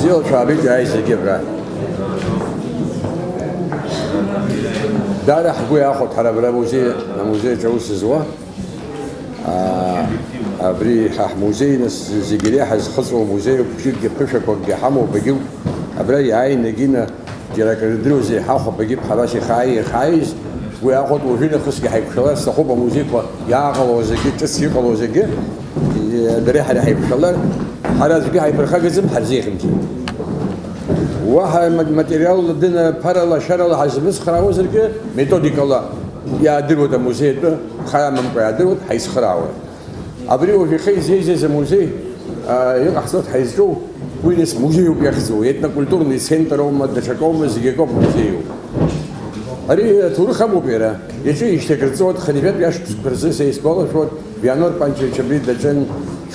сделал шабит айза гебра. Дара хгуя хот харабра музей на музей чаус зуа. Абри ха музей нас зигире хаз хазу музей бжиг гепша ког гахамо бгив. Абра яй нагина директор друзей хахо бгив хараши хайз. وياخذ وفينا خصك حيبشلا صحوبه موزيكا ياغلو زكي تسيقلو زكي دريحه حيبشلا حراز كي حيبرخا جزم حرزيخمتي وها ماتيريال لدينا بارالا شرالا حزمس خراو زكي ميثوديكالا يا درو دا موزي خرام يا درو حيس خراو ابريو في خي زي موزي يحصل حيزو وين موزي بيخزو يتنا كولتورني سنتر وما دشكوم زيكو موزي أري تروح خمو بيرا يجي يشتغل زود خليفات بياش برزيس يسكولا شو بيانور بانشي شبيد دجن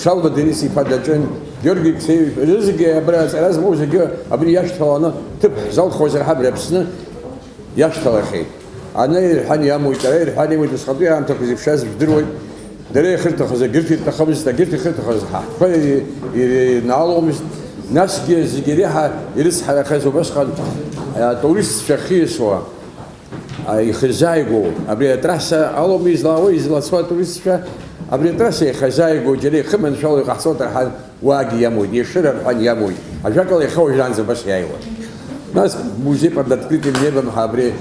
شالو دينيسي فدجن جورجي كسي رزق براز راز موزق أبري يشتغلنا تب زود خوزر حبر بسنا يشتغل خير أنا الحين يا موي ترى الحين موي تسخطي عم تكذب شاز بدروي دري خرت خوزر قلت تخمس قلت خرت خوزر حق فنعلو مش ناس زجريها يرس على خزو بس خل توريس شخيص سوا يخزايقو أبري ترسى الله ميزلاوي يزلاسوا توريسفا أبري ترسى خزايقو جري خمن شغل يقحصوت الحال واقي يموي يشرب الحال يموي عشان كذا يخوج لانز بس يايوه ناس موزيقى بدأت تقول النيابة محابري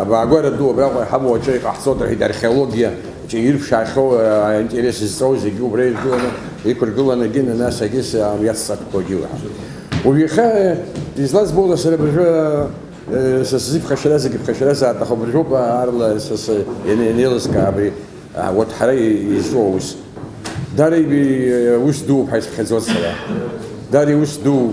بعقور الدو براقو يحبوا شيء يقحصوت الحين الأرخيولوجيا شيء يرف شايخو انتريس الزوج يجوا بريد جونا يكر جونا جينا ناس يجلس يسق كوجيوها وبيخا يزلاز بولا سربجوا سسيف خشلازك بخشلازة تخبر جوب عرلا سس يعني نيلس كابري وتحري يزوس داري بوش دو بحيث خزوز سلا داري وش دو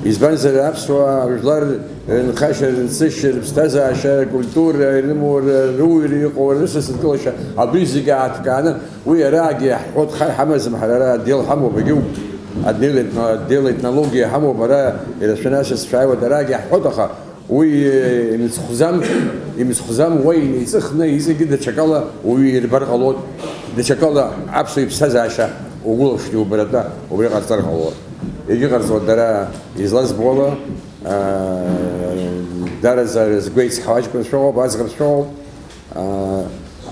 يزبانزل أبسوا رجلار نخاشر نسشر بستازا عشان كولتور نمور روي يقول رسس الدوشة عبريزي قاعد كأنا ويراجع حط خي حمز محررات ديال حمو بجوب الديل التكنولوجيا حمو برا إذا شناش الشعب ودراجع حطها ويمسخزام وين يسخنا يزي جدا شكله ويربرغلود ده شكله عبسو يبسزعشة وقولش ليه بردا وبيقعد ترغلود يجي غرزو درا يزلاز بولا درا زغيس حواج كن شو بازغم شو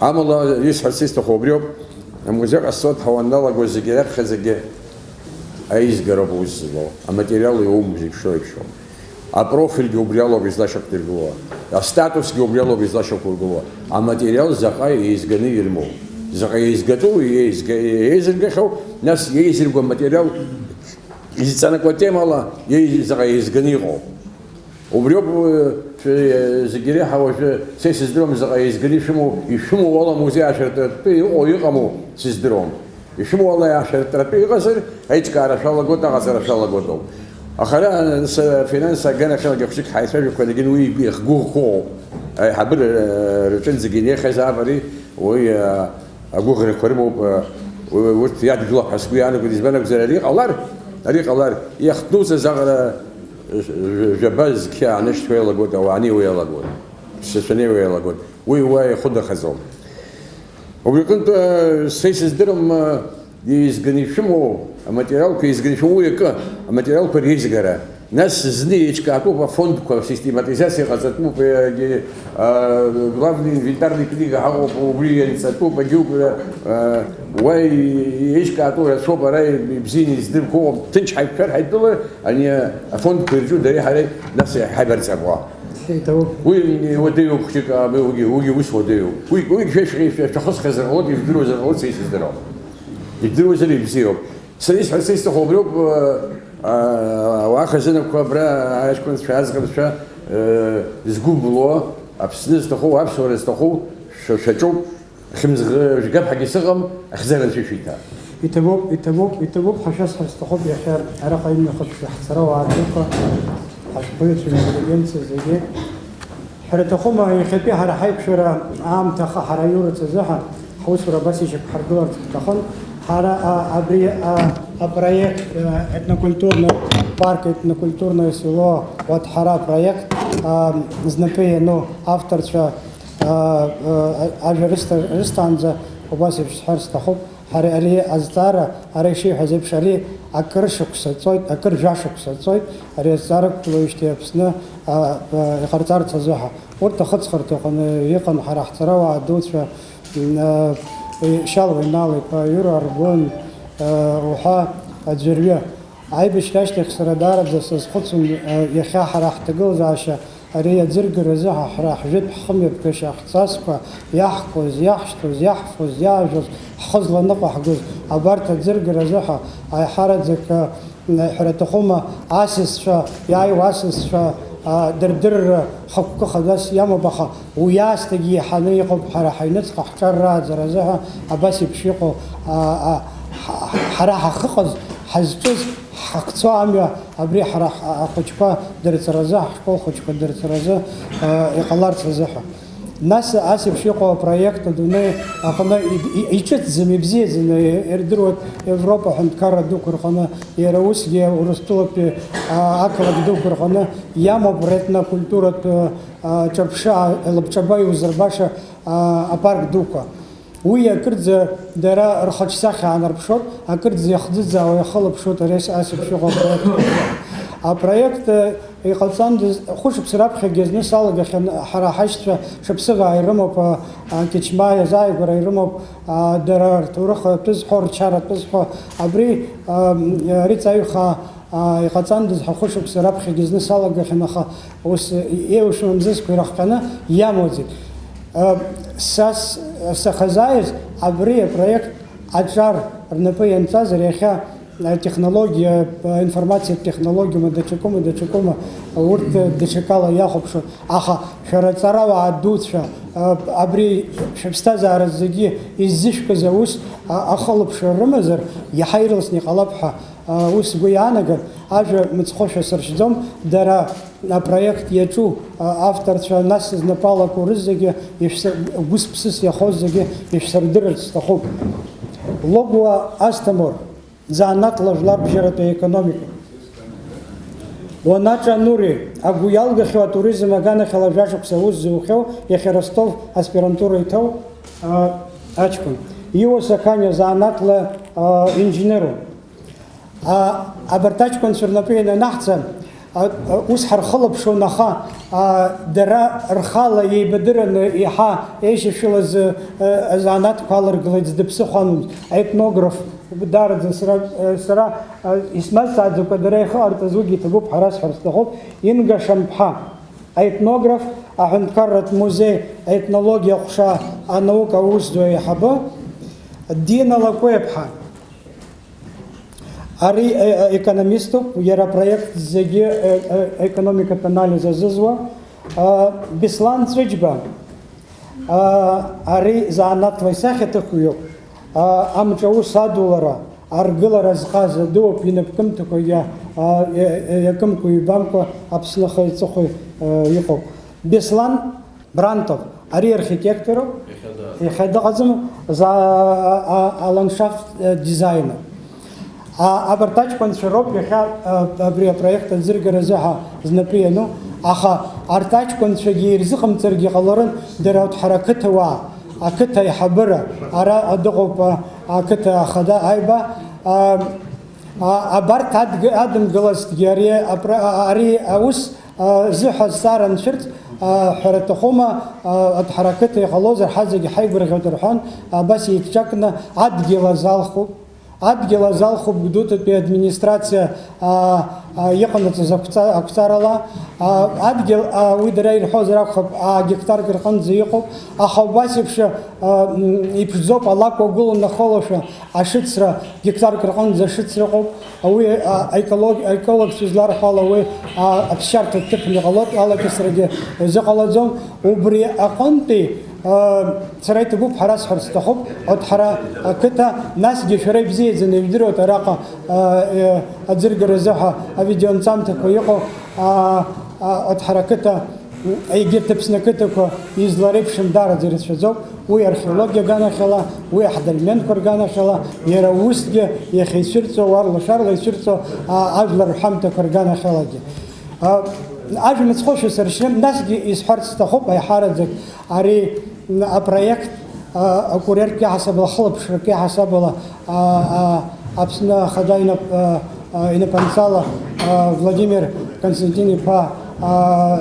عمله يسحر سيستو خبريوب الموزيق الصوت هو النلا جوزيجيات خزجي أيز جربوز له، الماتيريال يوم مزيك شو يشوف، البروفيل جوبريالو بيزلاشك تلقوه، الستاتوس جوبريالو بيزلاشك تلقوه، الماتيريال زقاي يزجني يرمو، زقاي يزجتو يزجخو، ناس يزرقوا الماتيريال، يزتنا كوتيم الله يزقاي يزجنيغو، وبريوب في زجري حواش سيسدروم زقاي يزجني يشمو والله موزي عشرة بي أو يقامو سيسدروم. يشمو والله عشان تربي غسر هيك كار شاء الله قلت غسر شاء الله قلتوا أخرى فينانس جانا خلق يخشك حيث يكون جنوي بيخجو خو حبر رجل زجنيه خزافري ويا أبوه ركورمو وتياد جلوب حسبي أنا بالنسبة لك زراريق الله يخدوس زغر جباز كيا نشت ويلا قلت أو عني ويلا قلت سفني ويلا قلت وي خد خزوم وبيكون سيس درم يزغنيشمو الماتيريال كيزغنيشمو يك الماتيريال بريزغرا ناس زنيش كاتو فонд ко систематизация газету по главный инвентарный книга хаго влияние то по гюбра вай иш кату шо барай бзини здим ко тинч хайкар хайдла они фонд перджу дари хари нас хайбар сагва وي وديو خشيكا وي وش وديو وي شخص خزر غلط يقدروا زر غلط سيس يقدروا يقدروا زر يبزيروا سيس حسيس تخبروا واخزنا كبرا عايش كنت في ازغل شا زغوبلو ابسنس تخو ابسورس تخو شجو خمس جاب حق يسغم اخزنا في شيتا يتبوب حشاس تخوب يا خير عرق اني خد حسروا عندك حشبيت في الجنس زي حرت خوما يخبي على حيب شورا عام تخ حرايور تزحر حوسرا بس يشك حردور تخن حرا проект етнокультурний парк, етнокультурне село, от Хара проект, знапи, ну, авторча, аж рестанза, обасив шхар стахоп, ари азҵаара ара ишиҳәаз еиԥш ари акыр шықәса цоит, акыр жәашықәса цоит, ари азҵаарақәгылоижьҭеи Аԥсны иҟарҵарц азыҳәа. Урҭ ахыҵхырҭа иҟны иҟан ҳара ҳҵарауаа дуцәа Шьалуа Инал-иԥа, Иура Аргәын уҳәа аӡәырҩы. Аибашьра ашьҭахь сара даараӡа сазхәыцуан иахьа ҳара ҳҭагылазаашьа ари аӡыргара азыҳәа ҳара ҳжәытә ҳхымҩаԥгашьа ҳцасқәа иаҳхәоз, иаҳшьҭоз, иаҳфоз, иаажәоз, ҳхы зланыҟаҳгоз абарҭ аӡыргара азыҳәа аиҳараӡак ҳәара аҭахума асасцәа, иааиуа асасцәа дырдырра хықәкы хадас иамоуп, аха уи аасҭагьы иаҳаны иҟоуп ҳара ҳаҩныҵҟа ҳҿаррааӡара азыҳәа абас еиԥш иҟоу ҳара ҳахыҟаз, ҳазҿыз, ҳахцо амҩа абри ҳара ҳхәыҷқәа дырҵаразы, ҳшкол хәыҷқәа дырҵаразы иҟаларц азыҳәа. Нас ас еиԥш иҟоу апроект адунеи аҟны иҿыцӡам, ибзиаӡаны ирдыруеит Европа аҳәынҭқарра дуқәа рҟны, иара усгьы Урыстәылатәи ақалақь дуқәа рҟны иамоуп ретнокультуратә ҿырԥшы лабҿаба иузырбаша апарк дуқәа. Уи акырӡа дара рхаҿсахьа аанарԥшоит, акырӡа иахӡыӡаауа иахылаԥшоит ари ас еиԥш иҟоу апроект. Апроект иҟаҵандаз хәышықәса раԥхьагьы зны салагахьан ҳара ҳашьцәа шыԥсыӷаа ирымоуп, Кьычма иазааигәара ирымоуп дара рҭоурых атәызҳәо, рчара атәызҳәо, абри ариҵаҩхаа иҟаҵандаз ҳахәышықәса раԥхьагьы зны салагахьан, аха ус еиуашым мзызқәа ирахҟьаны иамоуӡеит. Сахазааиз абри апроект аҿар рнапы ианҵазар иахьа технология, информациатә технологиума даҽакума урҭ даҽакала иахәаԥшуа, аха шәара аҵарауаа дуцәа абри шәыԥсҭазаара зегьы иззышәкыз аус ахылаԥшра рымазар иаҳа ирласны иҟалап ҳәа ус сгәы иаанагар, ажәа мыцхәошәа сыршьӡом, дара апроект иаҿу авторцәа, нас знапалақәоу рызегьы гәыс-ԥсыс иахоз зегьы ишәсырдырырц сҭахуп. Логуа Асҭамыр, заанатла жәларбжьаратәи аекономика. Уанаҿа Нури, агәы иалгахьоу атуризм аганахьала жәашықәса аус зухьоу, иахьа Ростов аспирантура иҭоу аҷкәын. Иуа Сақаниа, заанатла инженеру. Абарҭ аҷкәынцәа рнапы иананаҳҵа, ус ҳархылаԥшуан, аха дара рхала еибадыраны иаҳа еишьашәылаз азаанатқәа аларгылеит, здыԥсыхәанымз. Аетнограф даараӡа сара исмазҵааӡакәа дара ихаартыз уигьы иҭабуп, ҳара сҳәар сҭахуп. Инга Шамԥҳа, аетнограф, аҳәынҭқарратә музеи аетнологиа ҟәша анаука аусзуҩ аиҳабы. Дина Лакәеиԥҳа, ари економиступ, иара апроект зегьы економикатә анализ азызуа. Беслан Ҵәыџьба, ари заанатла исахьаҭыхҩуп, амҿ аус адулара, аргылара зҟаз адууп, инапкымҭақәа иакымкәа ҩбамкәа Аԥсныха иҵыхәа иҟоуп. Беслан Брантов, ари архитектороуп, иахьа аландшафт дизайнер. Абарҭ аҷкәынцәа роуп иахьа абри апроект аӡыргара азыҳәа знапы иану, аха арҭ аҷкәынцәагьы ирзыҟамҵаргьы ҟаларын, дара ҳара ақыҭауаа, ақыҭа аиҳабыра, ара дыҟоуп ақыҭа ахада аиба, абарҭ адымгылазҭгьы ари аус зыҳәа зҵаара анцәырҵ, ҳәара аҭахума, ҳара ақыҭа иҟалозар ҳазегьы ҳаигәырӷьоит рҳәан, абас еиҭҿакны адгьыл азалхуп. Адгьыл азалхуп Гәдоутәатәи администрациа иҟанаҵаз ақәҵарала. Адгьыл уи дара ирҳәозар акәхап, гектарк рҟынӡа иҟоуп, аха убас еиԥш иԥшӡоуп, алакә агәыланы ахылашәа ашыцра гектарк рҟынӡа ашыцра ыҟоуп. Уи аекологцәа зларҳәала уи аԥсшьарҭа ҭыԥны иҟалоит, алакьысрагьы изыҟалаӡом. Убри аҟынтәи сара иҭабуп, ҳара сҳәар сҭахуп, ҳара ақыҭа, насгьы шәара ибзиаӡаны ижәдыруеит араҟа аӡыргара азыҳәа авидеоанҵамҭақәа иҟоу, ҳара ақыҭа егьырҭ Аԥсны ақыҭақәа излареиԥшым даараӡа ирацәаӡоуп. Уи археологиа аганахьала, уи аҳдольментқәа рганахьала, иара усгьы иахьа ицәырҵуа, уарла-шарла ицәырҵуа ажәлар рҳәамҭақәа рганахьалагьы. Ажәа мыцхәошәа сыршьрым, насгьы исҳәарц сҭахуп, аиҳараӡак ари апроект акурьерки حسب الخلبشركي حسب أبسنا خدайна инопанцала Владимир Константин Ипа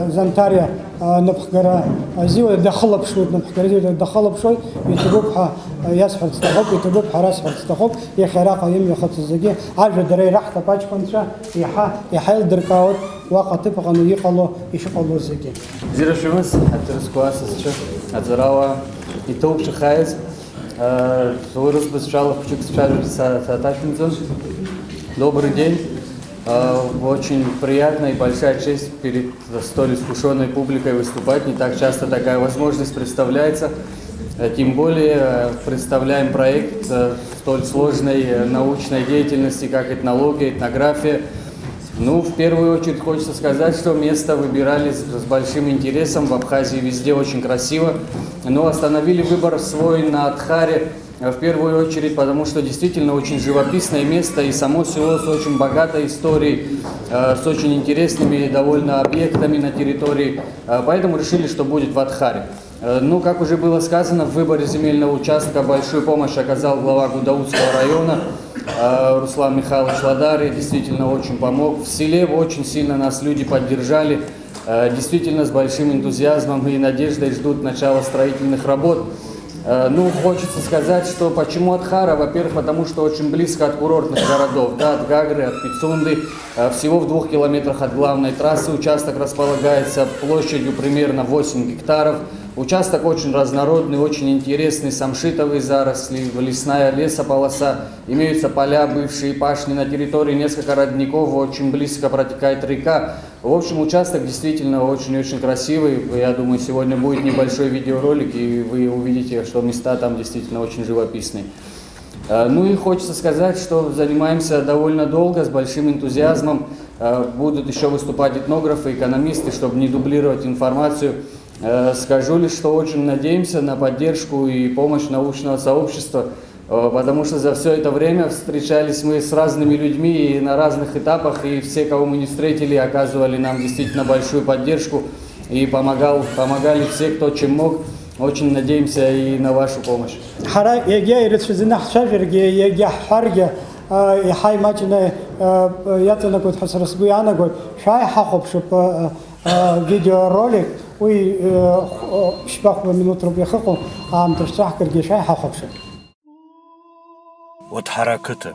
Зантария نبخر زيو دخل بشوي نبخر زيو دخل بشوي يتبوبها يسحر تستخب يتبوبها راسحر تستخب يخراق يم يخط الزجي عجل دري راح تباش كنشا يحيل دركاوت وقت تبقى إنه يقلو يشقلو الزجي. زيرو شمس حتى رسكواس شوف أتزرعوا يتوب شخايز ورس بسشالو كشك سشالو саташминзон. Добрый день. Очень приятная и большая честь перед столь искушенной публикой выступать. Не так часто такая возможность представляется. Тем более представляем проект столь сложной научной деятельности, как этнология, этнография. Ну, в первую очередь хочется сказать, что место выбирали с большим интересом. В Абхазии везде очень красиво. Но остановили выбор свой на Адхаре. В первую очередь, потому что действительно очень живописное место и само село с очень богатой историей, с очень интересными довольно объектами на территории. Поэтому решили, что будет в Адхаре. Ну, как уже было сказано, в выборе земельного участка большую помощь оказал глава Гудаутского района Руслан Михайлович Ладари. Действительно очень помог. В селе очень сильно нас люди поддержали. Действительно с большим энтузиазмом и надеждой ждут начала строительных работ. Ну, хочется сказать, что почему Адхара? Во-первых, потому что очень близко от курортных городов, да, от Гагры, от Пицунды, всего в 2 километрах от главной трассы. Участок располагается площадью примерно 8 гектаров. Участок очень разнородный, очень интересный, самшитовые заросли, лесная лесополоса. Имеются поля, бывшие пашни на территории, несколько родников, очень близко протекает река. В общем, участок действительно очень-очень красивый. Я думаю, сегодня будет небольшой видеоролик, и вы увидите, что места там действительно очень живописные. Ну и хочется сказать, что занимаемся довольно долго, с большим энтузиазмом. Будут еще выступать этнографы, экономисты, чтобы не дублировать информацию. Скажу лишь, что очень надеемся на поддержку и помощь научного сообщества, потому что за все это время встречались мы с разными людьми и на разных этапах, и все, кого мы не встретили, оказывали нам действительно большую поддержку и помогали все, кто чем мог. Очень надеемся и на вашу помощь. видеоролик وي شباق بمنوت ربي خلقو عم ترشح كرجي شاي حخبش وتحركته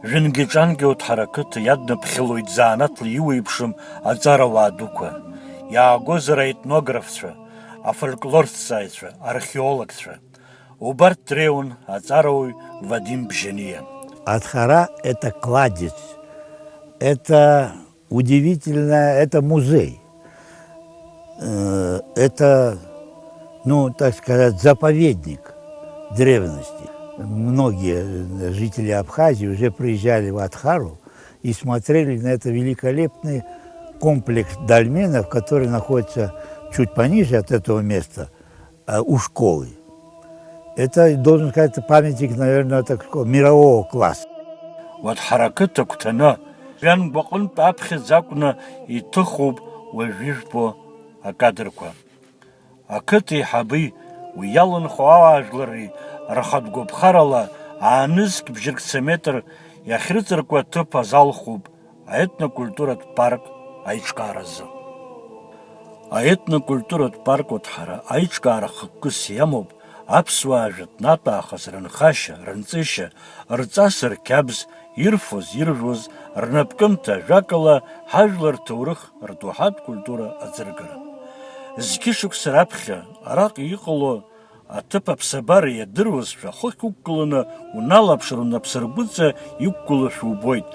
جنجيجانجي وتحركته يدنا بخلويت زانات ليوي بشم أزارا وادوكا يا غوزرا этнографша афольклорсайша археологша убарт треун Азаровой Вадим Бжения. Адхара – это кладезь, это удивительно, это музей. Это, ну, так сказать, заповедник древности. Многие жители Абхазии уже приезжали в Адхару и смотрели на это великолепный комплекс дольменов, который находится чуть пониже от этого места, у школы. Это, должен сказать, памятник, наверное, такого мирового класса. Вот харакета кутана, ян бакун папхи закуна и тухуб вежишбо акадрква. Акыти хабы уялын хуаважлары рахатго бхарала, а аныск бжирксеметр яхрицарква тыпа залхуб, а этнокультурат парк айчкаразы. А этнокультурат парк отхара айчкара хыккыс ямоб, аԥсуаа жәытәнатә аахыс рынхашьа, рынҵышьа, рҵас рқьабз, ирфоз, иржәуаз, рнапкымҭа ажәакала ҳажәлар рҭоурых, рдоуҳатә культура аӡыргара. Зқьы шықәса раԥхьа, араҟа иҟало аҭыԥ аԥсабара иадыруазшәа, хыхь уқәгыланы уналаԥшыр унапсыргәыҵа иқәгылошәа убоит.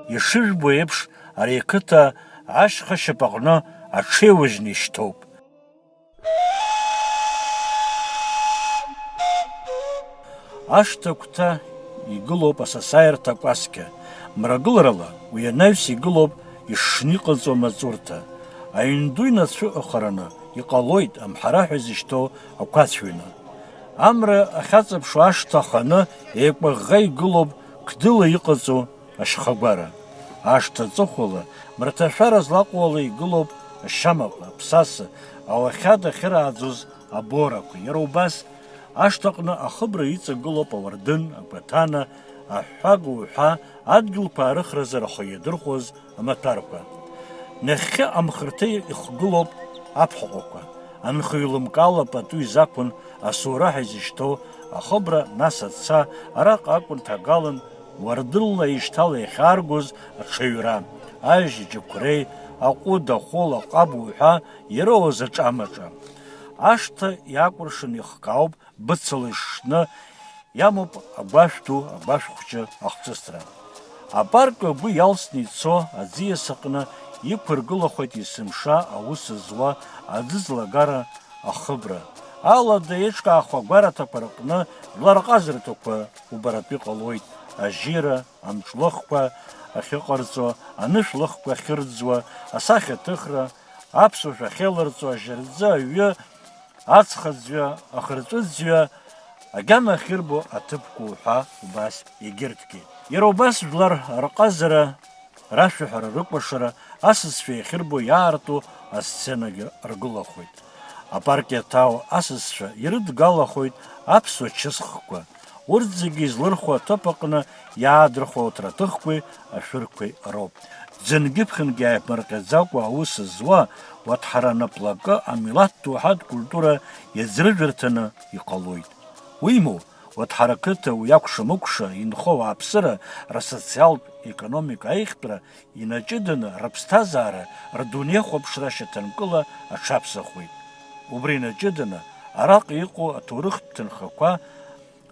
Ишыжәбо еиԥш, ари ақыҭа ашьха шьапаҟны аҽеиуажьны ишьҭоуп. Ашҭа-агәҭа игылоуп асасааирҭа акәасқьа, мрагыларала уи анаҩс игылоуп ишшны иҟаҵо амаҵурҭа. Аҩнду инацәыҟахараны иҟалоит амҳараҳәа зышьҭоу ақәацәҩны. Амра ахьаҵаԥшуа ашҭа аханы еиқәаӷӷа игылоуп қдыла иҟаҵо ашьхагәара. Ашҭа аҵыхәала, мраҭашәара злаҟоуала игылоуп ашьамаҟа, аԥсаса, ауахьад ахьырааӡоз аборақәа. Иара убас Ашҭаҟны ахыбра иҵагылоуп ауардын, агәаҭана, аҳәҳәага-уҳәа, адгьылқәа арыхразы рахәа иадырхәоз амаҭәарқәа. Нахьхьы амхырҭа ихгылоуп аԥҳәаҟәақәа. Анхаҩлымкаала пату изақәын асураҳ изышьҭоу ахыбра, нас аца, араҟа акәын ҭагалан уардынла ишьҭала иахьааргоз аҽаҩра, ажь, иџьықәреи, аҟәыд, ахәыл, аҟаб-уҳәа ироуаз аҿамаҿа. Ашҭа иакәыршан ихкаауп, быцала ишшны иамоуп агәашә ду, агәашә хәҷы ахҿысра. Апарк агәы иалсны ицо аӡиас аҟны иқәыргылахоит есымша аус зуа аӡызлагара ахыбра. Алада еиҿкаахо агәараҭақәа рҟны жәларҟазарҭақәа убаратәы иҟалоит. Ажьира, амҿлыхқәа ахьыҟарҵо, анышәлыхқәа ахьырӡуа, асахьаҭыхра, аԥсуашәа ахьеиларҵо, ажьарӡы, аҩы, ацхаӡҩа, ахырҵәыӡҩа, агьама ахьырбо аҭыԥқәа уҳәа убас егьырҭгьы. Иара убас жәлар рҟазара, рашәаҳәара, рыкәашара, асасцәа иахьырбо иаарту асценагьы ргылахоит. Апарк иаҭау асасцәа ирыдгалахоит аԥсуа чысхқәа. Урҭ зегьы излырхуа аҭыԥ аҟны иаадырхуа ауҭраҭыхқәеи ашәырқәеи роуп. Ӡынгьы-ԥхьынгьы ааиԥмырҟьаӡакәа аус зуа уаҭҳара наплакы амилаҭтә доуҳатә культура иаӡрыжәырҭаны иҟалоит. Уимоу, уаҭҳара қыҭа уи акәша-мыкәша инхо ауааԥсыра рсоциалтә, економика аихтәра инаҷыданы рыԥсҭазаара, рдунеихәаԥшра шьаҭанкыла аҽаԥсахуеит. Убри инаҷыданы араҟа иҟоу аҭоурыхтә ҭынхақәа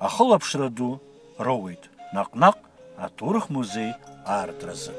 ахылаԥшра ду роуеит наҟ-наҟ аҭоурых музеи аартразы.